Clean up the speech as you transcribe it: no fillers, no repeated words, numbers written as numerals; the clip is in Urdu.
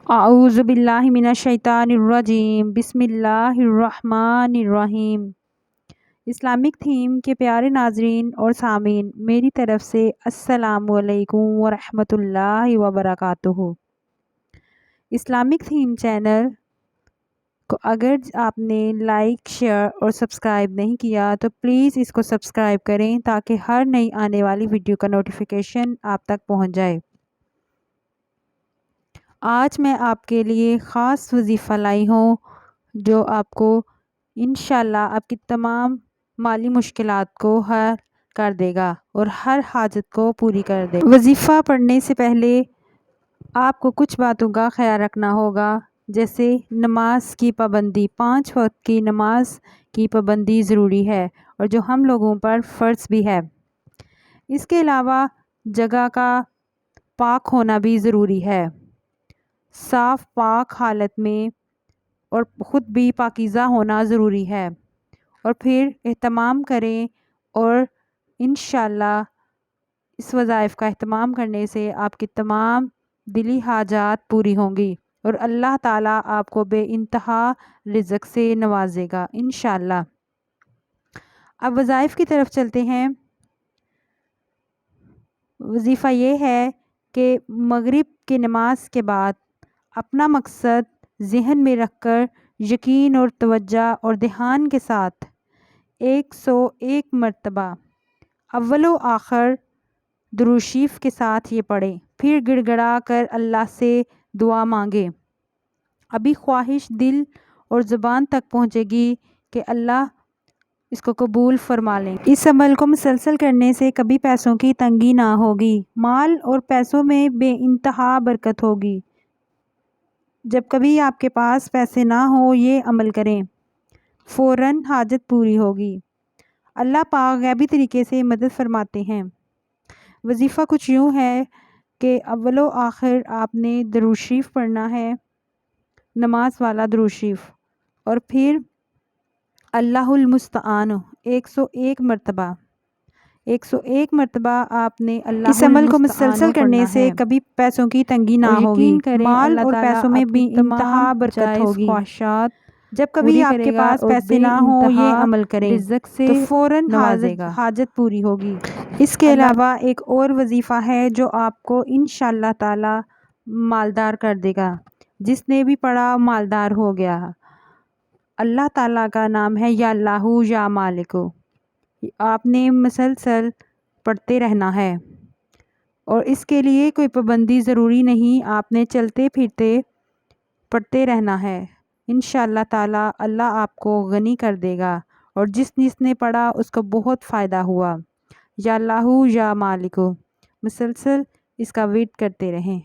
اعوذ باللہ من الشیطان الرجیم، بسم اللہ الرحمن الرحیم۔ اسلامک تھیم کے پیارے ناظرین اور سامعین، میری طرف سے السلام علیکم ورحمۃ اللہ وبرکاتہ۔ اسلامک تھیم چینل کو اگر آپ نے لائک، شیئر اور سبسکرائب نہیں کیا تو پلیز اس کو سبسکرائب کریں تاکہ ہر نئی آنے والی ویڈیو کا نوٹیفیکیشن آپ تک پہنچ جائے۔ آج میں آپ کے لیے خاص وظیفہ لائی ہوں جو آپ کو انشاءاللہ آپ کی تمام مالی مشکلات کو حل کر دے گا اور ہر حاجت کو پوری کر دے گا۔ وظیفہ پڑھنے سے پہلے آپ کو کچھ باتوں کا خیال رکھنا ہوگا، جیسے نماز کی پابندی۔ 5 وقت کی نماز کی پابندی ضروری ہے اور جو ہم لوگوں پر فرض بھی ہے۔ اس کے علاوہ جگہ کا پاک ہونا بھی ضروری ہے، صاف پاک حالت میں، اور خود بھی پاکیزہ ہونا ضروری ہے، اور پھر اہتمام کریں اور انشاءاللہ اس وظائف کا اہتمام کرنے سے آپ کی تمام دلی حاجات پوری ہوں گی اور اللہ تعالیٰ آپ کو بے انتہا رزق سے نوازے گا انشاءاللہ۔ اب وظائف کی طرف چلتے ہیں۔ وظیفہ یہ ہے کہ مغرب کی نماز کے بعد اپنا مقصد ذہن میں رکھ کر یقین اور توجہ اور دھیان کے ساتھ 101 مرتبہ اول و آخر درود شریف کے ساتھ یہ پڑھیں، پھر گڑ گڑا کر اللہ سے دعا مانگیں۔ ابھی خواہش دل اور زبان تک پہنچے گی کہ اللہ اس کو قبول فرما لیں۔ اس عمل کو مسلسل کرنے سے کبھی پیسوں کی تنگی نہ ہوگی، مال اور پیسوں میں بے انتہا برکت ہوگی۔ جب کبھی آپ کے پاس پیسے نہ ہوں یہ عمل کریں، فوراً حاجت پوری ہوگی۔ اللہ پاک غیبی طریقے سے مدد فرماتے ہیں۔ وظیفہ کچھ یوں ہے کہ اول و آخر آپ نے درود شریف پڑھنا ہے، نماز والا درود شریف، اور پھر اللہ المستعان 101 مرتبہ 101 مرتبہ آپ نے اللہ اس عمل کو مسلسل کرنے سے کبھی پیسوں کی تنگی نہ ہوگی، مال اور پیسوں میں بھی انتہا برکت ہوگی۔ جب کبھی آپ کے پاس پیسے نہ ہوں یہ عمل کریں تو فوراً حاجت پوری ہوگی۔ اس کے علاوہ ایک اور وظیفہ ہے جو آپ کو انشاءاللہ تعالی مالدار کر دے گا، جس نے بھی پڑھا مالدار ہو گیا۔ اللہ تعالیٰ کا نام ہے یا اللہ یا مالک۔ آپ نے مسلسل پڑھتے رہنا ہے اور اس کے لیے کوئی پابندی ضروری نہیں، آپ نے چلتے پھرتے پڑھتے رہنا ہے۔ انشاءاللہ تعالیٰ اللہ آپ کو غنی کر دے گا اور جس نے پڑھا اس کو بہت فائدہ ہوا۔ یا اللہ یا مالک، مسلسل اس کا ورد کرتے رہیں۔